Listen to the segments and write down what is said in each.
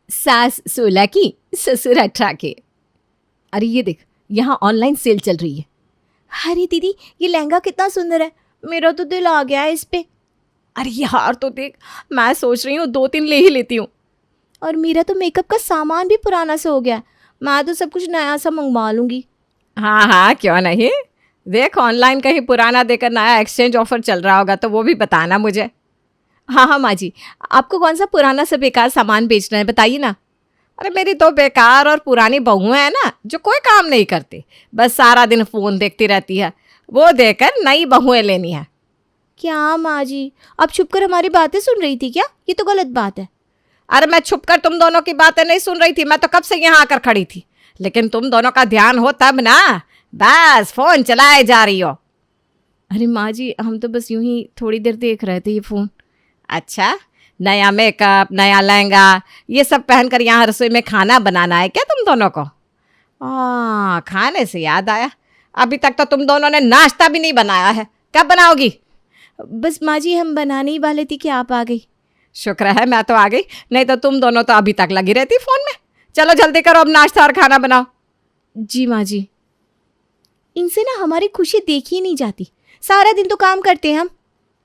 सास 16 की, ससुर 18 के। अरे ये देख, यहाँ ऑनलाइन सेल चल रही है। अरे दीदी, ये लहंगा कितना सुंदर है, मेरा तो दिल आ गया है इस पे। अरे यार तो देख, मैं सोच रही हूँ 2-3 ले ही लेती हूँ। और मेरा तो मेकअप का सामान भी पुराना सा हो गया, मैं तो सब कुछ नया सा मंगवा लूँगी। हाँ हाँ, क्यों नहीं। देख, ऑनलाइन कहीं पुराना देकर नया एक्सचेंज ऑफर चल रहा होगा तो वो भी बताना मुझे। हाँ हाँ माँ जी, आपको कौन सा पुराना सा बेकार सामान बेचना है, बताइए ना। अरे मेरी तो बेकार और पुरानी बहुएं हैं ना, जो कोई काम नहीं करती, बस सारा दिन फ़ोन देखती रहती है। वो देकर नई बहुएं लेनी है। क्या माँ जी, आप छुप कर हमारी बातें सुन रही थी क्या? ये तो गलत बात है। अरे मैं छुप कर तुम दोनों की बातें नहीं सुन रही थी, मैं तो कब से यहाँ आकर खड़ी थी, लेकिन तुम दोनों का ध्यान हो तब ना, बस फ़ोन चलाए जा रही हो। अरे माँ जी, हम तो बस यूं ही थोड़ी देर देख रहे थे ये फ़ोन। अच्छा, नया मेकअप, नया लहंगा, ये सब पहनकर यहाँ रसोई में खाना बनाना है क्या तुम दोनों को? खाने से याद आया, अभी तक तो तुम दोनों ने नाश्ता भी नहीं बनाया है, कब बनाओगी? बस माँ जी, हम बनाने ही वाले थी कि आप आ गई। शुक्र है मैं तो आ गई, नहीं तो तुम दोनों तो अभी तक लगी रहती फ़ोन में। चलो जल्दी करो, अब नाश्ता और खाना बनाओ। जी माँ जी। इनसे ना हमारी खुशी देखी ही नहीं जाती, सारा दिन तो काम करते हैं हम।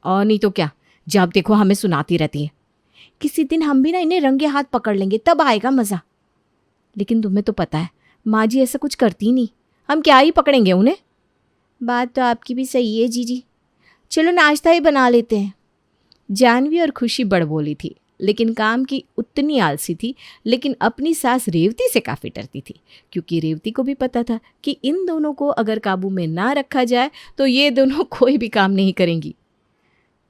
और नहीं तो क्या, जब देखो हमें सुनाती रहती है। किसी दिन हम भी ना इन्हें रंगे हाथ पकड़ लेंगे, तब आएगा मज़ा। लेकिन तुम्हें तो पता है माँ जी ऐसा कुछ करती नहीं, हम क्या ही पकड़ेंगे उन्हें। बात तो आपकी भी सही है जीजी, चलो नाश्ता ही बना लेते हैं। जानवी और खुशी बड़बोली थी, लेकिन काम की उतनी आलसी थी, लेकिन अपनी सास रेवती से काफ़ी डरती थी, क्योंकि रेवती को भी पता था कि इन दोनों को अगर काबू में ना रखा जाए तो ये दोनों कोई भी काम नहीं करेंगी।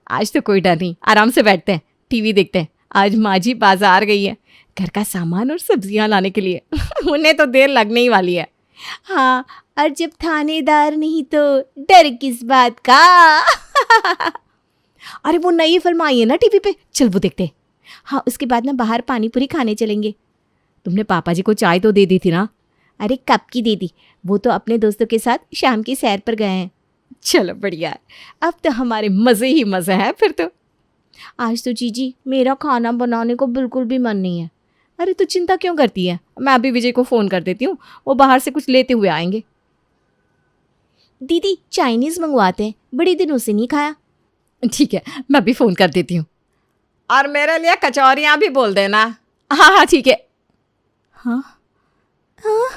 आज तो कोई डर नहीं, आराम से बैठते हैं, टीवी देखते हैं। आज माँ जी बाजार गई है घर का सामान और सब्जियां लाने के लिए। उन्हें तो देर लगने ही वाली है। हाँ, और जब थानेदार नहीं तो डर किस बात का। अरे वो नई फिल्म आई है ना टीवी पे, चल वो देखते हैं। हाँ, उसके बाद ना बाहर पानी पूरी खाने चलेंगे। तुमने पापा जी को चाय तो दे दी थी ना? अरे कब की दे दी, वो तो अपने दोस्तों के साथ शाम की सैर पर गए हैं। चलो बढ़िया है, अब तो हमारे मज़े ही मज़े हैं फिर तो। आज तो जीजी मेरा खाना बनाने को बिल्कुल भी मन नहीं है। अरे तो चिंता क्यों करती है, मैं अभी विजय को फ़ोन कर देती हूँ, वो बाहर से कुछ लेते हुए आएंगे। दीदी चाइनीज़ मंगवाते हैं, बड़ी दिनों से नहीं खाया। ठीक है, मैं भी फ़ोन कर देती हूँ। और मेरे लिए कचौरियाँ भी बोल देना। हाँ हाँ ठीक है। हाँ हाँ,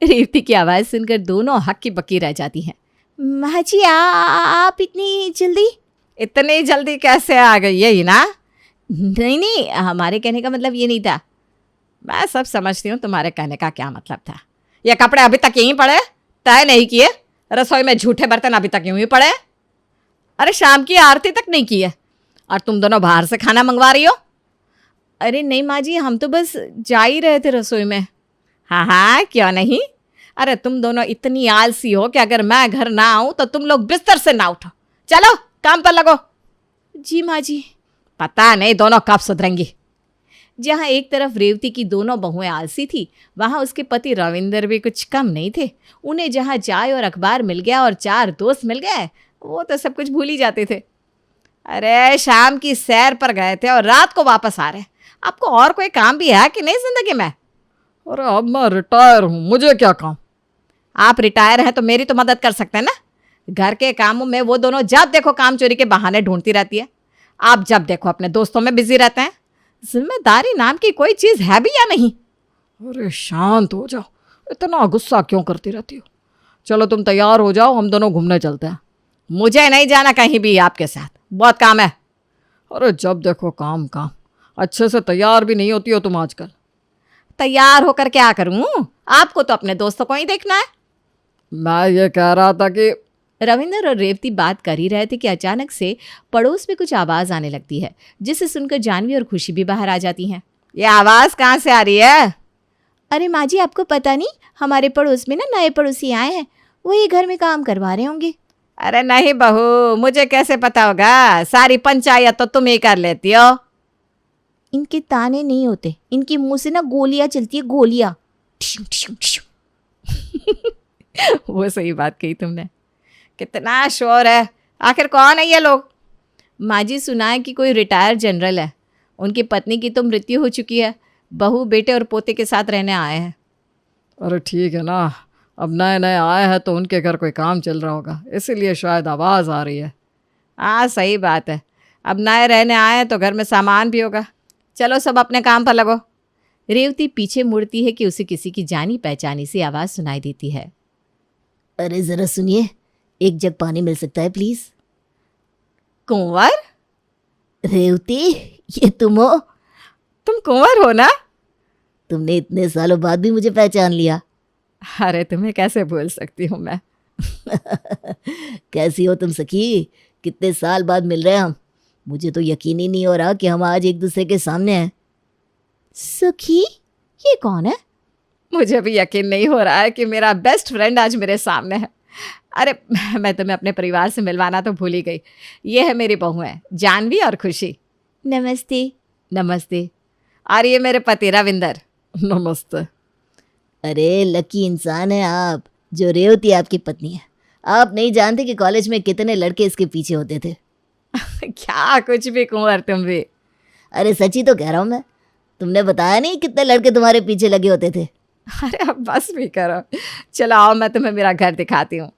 रेवती की आवाज़ सुनकर दोनों हक्की बक्की रह जाती हैं। माँ जी आप इतनी जल्दी? इतनी जल्दी कैसे आ गई, यही ना? नहीं नहीं, हमारे कहने का मतलब ये नहीं था। मैं सब समझती हूँ तुम्हारे कहने का क्या मतलब था। ये कपड़े अभी तक यहीं पड़े, तय नहीं किए, रसोई में झूठे बर्तन अभी तक यूं ही पड़े। अरे शाम की आरती तक नहीं की है और तुम दोनों बाहर से खाना मंगवा रही हो। अरे नहीं माँ जी, हम तो बस जा ही रहे थे रसोई में। हाँ हाँ, क्यों नहीं। अरे तुम दोनों इतनी आलसी हो कि अगर मैं घर ना आऊँ तो तुम लोग बिस्तर से ना उठो। चलो काम पर लगो। जी माँ जी। पता नहीं दोनों कब सुधरेंगी। जहाँ एक तरफ रेवती की दोनों बहुएं आलसी थी, वहाँ उसके पति रविंदर भी कुछ कम नहीं थे। उन्हें जहाँ चाय और अखबार मिल गया और 4 दोस्त मिल गए, वो तो सब कुछ भूल ही जाते थे। अरे शाम की सैर पर गए थे और रात को वापस आ रहे। आपको और कोई काम भी है कि नहीं जिंदगी में? अरे अब मैं रिटायर हूँ, मुझे क्या काम। आप रिटायर हैं तो मेरी तो मदद कर सकते हैं ना। घर के कामों में वो दोनों जब देखो काम चोरी के बहाने ढूंढती रहती है। आप जब देखो अपने दोस्तों में बिजी रहते हैं। जिम्मेदारी नाम की कोई चीज़ है भी या नहीं? अरे शांत हो जाओ, इतना गुस्सा क्यों करती रहती हो। चलो तुम तैयार हो जाओ, हम दोनों घूमने चलते हैं। मुझे नहीं जाना कहीं भी आपके साथ, बहुत काम है। अरे जब देखो काम काम, अच्छे से तैयार भी नहीं होती हो तुम आजकल। तैयार होकर क्या करूं, आपको तो अपने दोस्तों को ही देखना है। मैं ये कह रहा था कि रविंदर और रेवती बात कर ही रहे थे कि अचानक से पड़ोस में कुछ आवाज़ आने लगती है, जिसे सुनकर जानवी और खुशी भी बाहर आ जाती हैं। ये आवाज़ कहाँ से आ रही है? अरे माँ जी, आपको पता नहीं, हमारे पड़ोस में ना नए पड़ोसी आए हैं, वही घर में काम करवा रहे होंगे। अरे नहीं बहू, मुझे कैसे पता होगा, सारी पंचायत तो तुम ही कर लेती हो। इनके ताने नहीं होते, इनके मुंह से ना गोलियां चलती है, गोलियां। वो सही बात कही तुमने। कितना शोर है, आखिर कौन है ये लोग? माँ जी सुना है कि कोई रिटायर्ड जनरल है, उनकी पत्नी की तो मृत्यु हो चुकी है, बहू बेटे और पोते के साथ रहने आए हैं। अरे ठीक है ना, अब नए नए आए हैं तो उनके घर कोई काम चल रहा होगा, इसीलिए शायद आवाज़ आ रही है। हाँ सही बात है, अब नए रहने आए हैं तो घर में सामान भी होगा। चलो सब अपने काम पर लगो। रेवती पीछे मुड़ती है कि उसे किसी की जानी पहचानी सी आवाज़ सुनाई देती है। अरे ज़रा सुनिए, एक जग पानी मिल सकता है प्लीज़? कुंवर, रेवती, ये तुम हो? तुम कुंवर हो ना? तुमने इतने सालों बाद भी मुझे पहचान लिया। अरे तुम्हें कैसे भूल सकती हूँ मैं। कैसी हो तुम सखी? कितने साल बाद मिल रहे हैं हम। मुझे तो यकीन ही नहीं हो रहा कि हम आज एक दूसरे के सामने हैं। सखी, ये कौन है? मुझे भी यकीन नहीं हो रहा है कि मेरा बेस्ट फ्रेंड आज मेरे सामने है। अरे मैं तुम्हें अपने परिवार से मिलवाना तो भूल ही गई। ये है मेरी बहू है जानवी और खुशी। नमस्ते। नमस्ते। और ये मेरे पति रविंदर। नमस्ते। अरे लकी इंसान है आप, जो रेवती आपकी पत्नी है। आप नहीं जानते कि कॉलेज में कितने लड़के इसके पीछे होते थे। क्या कुछ भी कुंवर तुम भी। अरे सच्ची तो कह रहा हूँ मैं। तुमने बताया नहीं कितने लड़के तुम्हारे पीछे लगे होते थे। अरे अब बस भी करो, चलो आओ मैं तुम्हें मेरा घर दिखाती हूँ।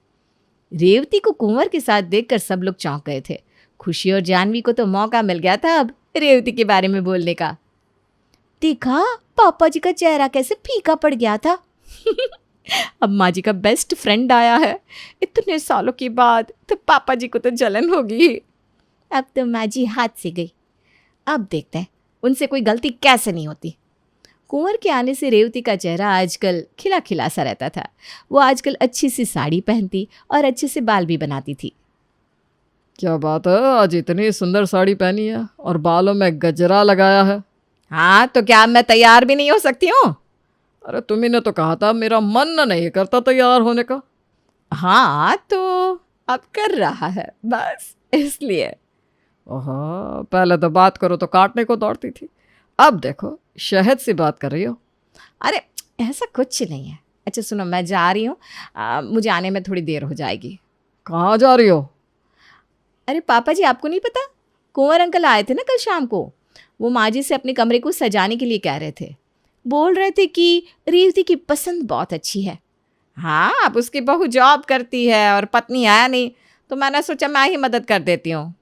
रेवती को कुंवर के साथ देखकर सब लोग चौंक गए थे। खुशी और जानवी को तो मौका मिल गया था अब रेवती के बारे में बोलने का। देखा पापा जी का चेहरा कैसे फीका पड़ गया था। अब माँ जी का बेस्ट फ्रेंड आया है इतने सालों के बाद, तो पापा जी को तो जलन होगी। अब तो माँ जी हाथ से गई, अब देखते हैं उनसे कोई गलती कैसे नहीं होती। कुंवर के आने से रेवती का चेहरा आजकल खिला खिला सा रहता था। वो आजकल अच्छी सी साड़ी पहनती और अच्छे से बाल भी बनाती थी। क्या बात है, आज इतनी सुंदर साड़ी पहनी है और बालों में गजरा लगाया है। हाँ तो क्या मैं तैयार भी नहीं हो सकती हूँ? अरे तुम्ही ने तो कहा था मेरा मन नहीं करता तैयार होने का। हाँ तो अब कर रहा है बस इसलिए। ओह, पहले तो बात करो तो काटने को दौड़ती थी, अब देखो शहद से बात कर रही हो। अरे ऐसा कुछ नहीं है। अच्छा सुनो, मैं जा रही हूँ, मुझे आने में थोड़ी देर हो जाएगी। कहाँ जा रही हो? अरे पापा जी आपको नहीं पता, कुंवर अंकल आए थे ना कल शाम को। वो माँ जी से अपने कमरे को सजाने के लिए कह रहे थे। बोल रहे थे कि रेवती की पसंद बहुत अच्छी है। हाँ अब उसकी बहू जॉब करती है और पत्नी आया नहीं, तो मैंने सोचा मैं ही मदद कर देती हूँ।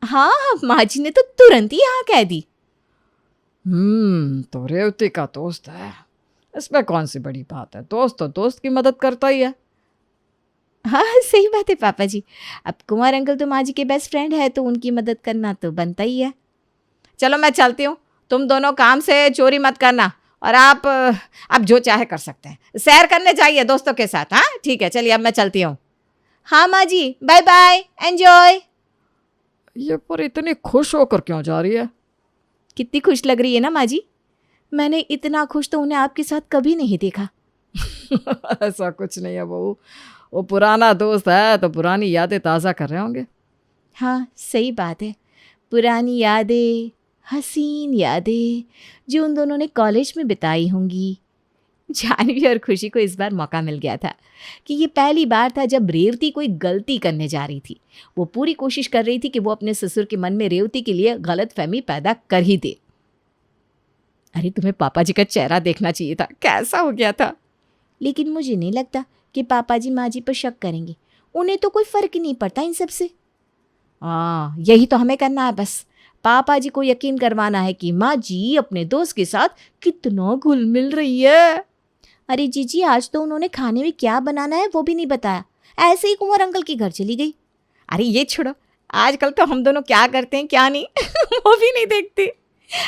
हाँ माँ जी ने तो तुरंत ही हाँ कह दी। तो रेवती का दोस्त है, इसमें कौन सी बड़ी बात है, दोस्त तो दोस्त की मदद करता ही है। हाँ सही बात है पापा जी, अब कुंवर अंकल तो माँ जी के बेस्ट फ्रेंड है तो उनकी मदद करना तो बनता ही है। चलो मैं चलती हूँ, तुम दोनों काम से चोरी मत करना, और आप जो चाहे कर सकते हैं, सैर करने जाइए दोस्तों के साथ। हाँ ठीक है, चलिए अब मैं चलती हूँ। हाँ माँ जी, बाय बाय, एंजॉय। ये पर इतनी खुश होकर क्यों जा रही है? कितनी खुश लग रही है ना माँ जी, मैंने इतना खुश तो उन्हें आपके साथ कभी नहीं देखा। ऐसा कुछ नहीं है बहू, वो पुराना दोस्त है तो पुरानी यादें ताज़ा कर रहे होंगे। हाँ सही बात है, पुरानी यादें, हसीन यादें जो उन दोनों ने कॉलेज में बिताई होंगी। जानवी और खुशी को इस बार मौका मिल गया था कि ये पहली बार था जब रेवती कोई गलती करने जा रही थी। वो पूरी कोशिश कर रही थी कि वो अपने ससुर के मन में रेवती के लिए गलतफहमी पैदा कर ही दे। अरे तुम्हें पापा जी का चेहरा देखना चाहिए था, कैसा हो गया था। लेकिन मुझे नहीं लगता कि पापा जी माँ जी पर शक करेंगे, उन्हें तो कोई फर्क ही नहीं पड़ता इन सब से। हाँ यही तो हमें करना है, बस पापा जी को यकीन करवाना है कि माँ जी अपने दोस्त के साथ कितना घुल मिल रही है। अरे जीजी आज तो उन्होंने खाने में क्या बनाना है वो भी नहीं बताया, ऐसे ही कुंवर अंकल के घर चली गई। अरे ये छोड़ो, आजकल तो हम दोनों क्या करते हैं क्या नहीं वो भी नहीं देखती।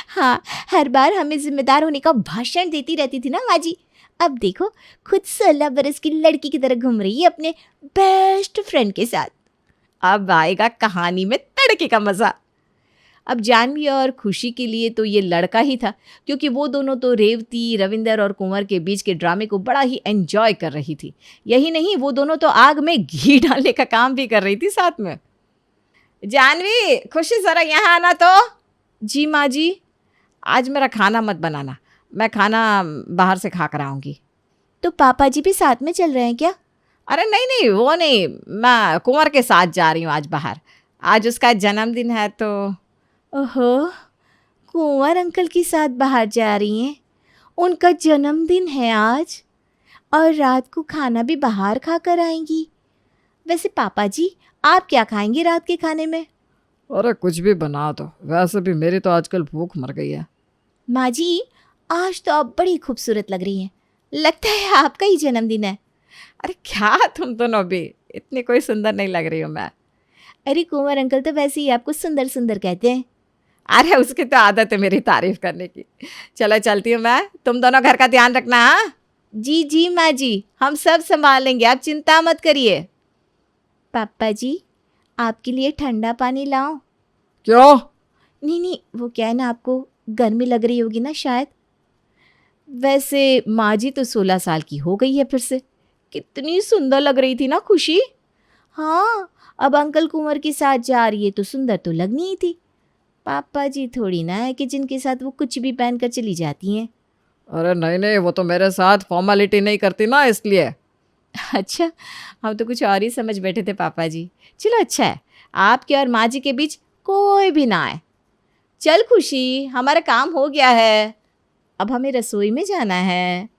हाँ हर बार हमें जिम्मेदार होने का भाषण देती रहती थी ना माँ जी, अब देखो खुद 16 बरस की लड़की की तरह घूम रही है अपने बेस्ट फ्रेंड के साथ। अब आएगा कहानी में तड़के का मज़ा। अब जानवी और खुशी के लिए तो ये लड़का ही था, क्योंकि वो दोनों तो रेवती, रविंदर और कुंवर के बीच के ड्रामे को बड़ा ही एंजॉय कर रही थी। यही नहीं, वो दोनों तो आग में घी डालने का काम भी कर रही थी साथ में। जानवी, खुशी ज़रा यहाँ आना तो। जी माँ जी। आज मेरा खाना मत बनाना, मैं खाना बाहर से खा कर आऊँगी। तो पापा जी भी साथ में चल रहे हैं क्या? अरे नहीं नहीं, वो नहीं, मैं कुंवर के साथ जा रही हूँ आज बाहर, आज उसका जन्मदिन है तो। ओहो, कुंवर अंकल के साथ बाहर जा रही हैं? उनका जन्मदिन है आज और रात को खाना भी बाहर खा कर आएंगी। वैसे पापा जी, आप क्या खाएंगे रात के खाने में? अरे कुछ भी बना दो, वैसे भी मेरी तो आजकल भूख मर गई है। माँ जी, आज तो आप बड़ी खूबसूरत लग रही हैं। लगता है आपका ही जन्मदिन है। अरे क्या तुम दोनों भी, इतनी कोई सुंदर नहीं लग रही हूँ मैं। अरे कुंवर अंकल तो वैसे ही आपको सुंदर सुंदर कहते हैं। अरे उसकी तो आदत है मेरी तारीफ करने की। चलो चलती हूँ मैं, तुम दोनों घर का ध्यान रखना। हाँ जी जी माँ जी, हम सब संभाल लेंगे, आप चिंता मत करिए। पापा जी, आपके लिए ठंडा पानी लाऊं? क्यों? नहीं नहीं, वो क्या है ना, आपको गर्मी लग रही होगी ना शायद। वैसे माँ जी तो 16 साल की हो गई है फिर से। कितनी सुंदर लग रही थी ना खुशी। हाँ, अब अंकल कुंवर के साथ जा रही है तो सुंदर तो लगनी ही थी। पापा जी थोड़ी ना है कि जिनके साथ वो कुछ भी पहन कर चली जाती हैं। अरे नहीं नहीं, वो तो मेरे साथ फॉर्मेलिटी नहीं करती ना, इसलिए। अच्छा, हम तो कुछ और ही समझ बैठे थे पापा जी। चलो अच्छा है, आपके और माँ जी के बीच कोई भी ना आए। चल खुशी, हमारा काम हो गया है, अब हमें रसोई में जाना है।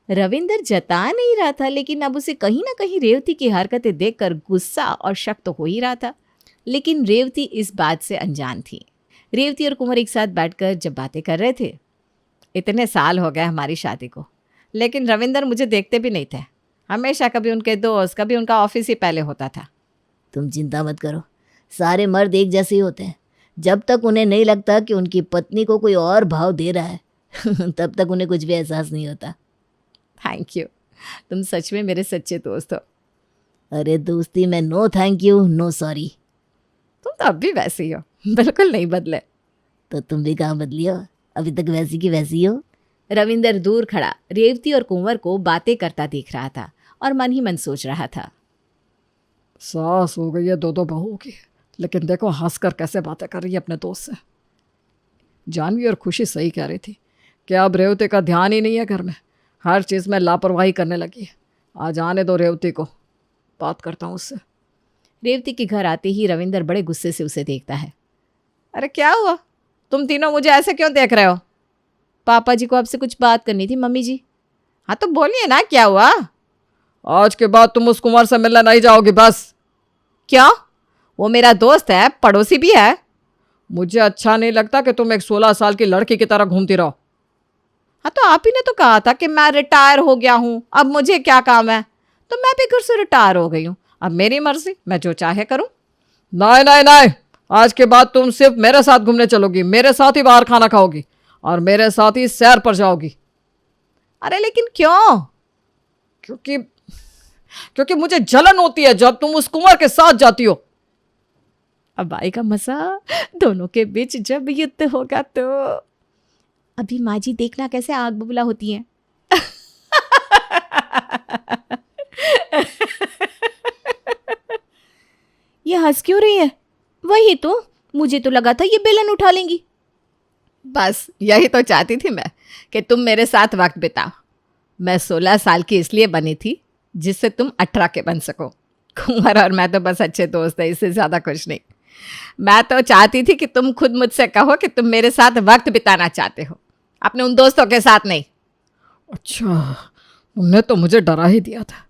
रविंदर जता नहीं रहा था, लेकिन अब उसे कहीं ना कहीं रेवती की हरकतें देखकर गुस्सा और शक तो हो ही रहा था। लेकिन रेवती इस बात से अनजान थी। रेवती और कुंवर एक साथ बैठकर जब बातें कर रहे थे, इतने साल हो गए हमारी शादी को, लेकिन रविंदर मुझे देखते भी नहीं थे। हमेशा कभी उनके दोस्त, कभी उनका ऑफिस ही पहले होता था। तुम चिंता मत करो, सारे मर्द एक जैसे ही होते हैं। जब तक उन्हें नहीं लगता कि उनकी पत्नी को कोई और भाव दे रहा है तब तक उन्हें कुछ भी एहसास नहीं होता। थैंक यू, तुम सच में मेरे सच्चे दोस्त हो। अरे दोस्ती में no thank you know sorry. तुम तो अब भी वैसे ही हो, बिल्कुल नहीं बदले। तो तुम भी कहाँ बदली हो, अभी तक वैसी की वैसी हो। रविंदर दूर खड़ा रेवती और कुंवर को बातें करता देख रहा था और मन ही मन सोच रहा था। सास हो गई है दो दो बहू की, लेकिन देखो हंसकर कैसे बातें कर रही है अपने दोस्त से। जानवी और खुशी सही कह रही थी कि अब रेवती का ध्यान ही नहीं है घर में, हर चीज़ में लापरवाही करने लगी है। आज आने दो रेवती को, बात करता हूँ उससे। रेवती के घर आते ही रविंदर बड़े गुस्से से उसे देखता है। अरे क्या हुआ, तुम तीनों मुझे ऐसे क्यों देख रहे हो? पापा जी को आपसे कुछ बात करनी थी मम्मी जी। हाँ तो बोलिए ना, क्या हुआ? आज के बाद तुम उस कुंवर से मिलने नहीं जाओगी बस। क्यों? वो मेरा दोस्त है, पड़ोसी भी है। मुझे अच्छा नहीं लगता कि तुम एक 16 साल की लड़की की तरह घूमती रहो। हाँ तो आप ही ने तो कहा था कि मैं रिटायर हो गया हूँ, अब मुझे क्या काम है। तो मैं भी घर से रिटायर हो गई हूँ, अब मेरी मर्जी, मैं जो चाहे करूँ। नहीं नहीं नहीं, आज के बाद तुम सिर्फ मेरे साथ घूमने चलोगी, मेरे साथ ही बाहर खाना खाओगी और मेरे साथ ही सैर पर जाओगी। अरे लेकिन क्यों? क्योंकि मुझे जलन होती है जब तुम उस कुंवर के साथ जाती हो। अब आएगा मजा दोनों के बीच जब युद्ध होगा तो। अभी माँ जी देखना कैसे आग बबूला होती हैं। ये हंस क्यों रही है? वही तो, मुझे तो लगा था ये बेलन उठा लेंगी। बस यही तो चाहती थी मैं कि तुम मेरे साथ वक्त बिताओ। मैं 16 साल की इसलिए बनी थी जिससे तुम 18 के बन सको। कुंवर और मैं तो बस अच्छे दोस्त हैं, इससे ज़्यादा कुछ नहीं। मैं तो चाहती थी कि तुम खुद मुझसे कहो कि तुम मेरे साथ वक्त बिताना चाहते हो, अपने उन दोस्तों के साथ नहीं। अच्छा, तुमने तो मुझे डरा ही दिया था।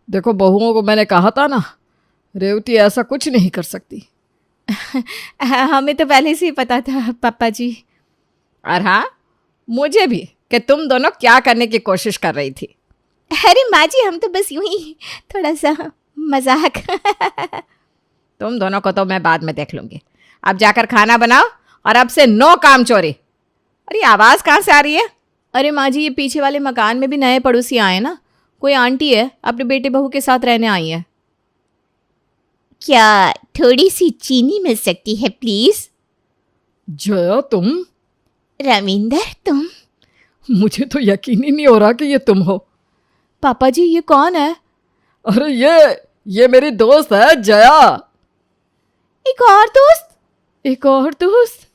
देखो बहुओं को मैंने कहा था ना, रेवती ऐसा कुछ नहीं कर सकती। हमें तो पहले से ही पता था पापा जी। और हाँ, मुझे भी, कि तुम दोनों क्या करने की कोशिश कर रही थी। अरे माँ जी, हम तो बस यूं ही थोड़ा सा मजाक। तुम दोनों को तो मैं बाद में देख लूँगी। अब जाकर खाना बनाओ और अब से नो काम चोरी। अरे आवाज़ कहाँ से आ रही है? अरे माँ जी, ये पीछे वाले मकान में भी नए पड़ोसी आए ना, कोई आंटी है अपने बेटे बहू के साथ रहने आई है। क्या थोड़ी सी चीनी मिल सकती है प्लीज? जया तुम? रविंदर तुम? मुझे तो यकीन ही नहीं हो रहा कि ये तुम हो। पापा जी ये कौन है? अरे ये मेरी दोस्त है जया। एक और दोस्त? एक और दोस्त?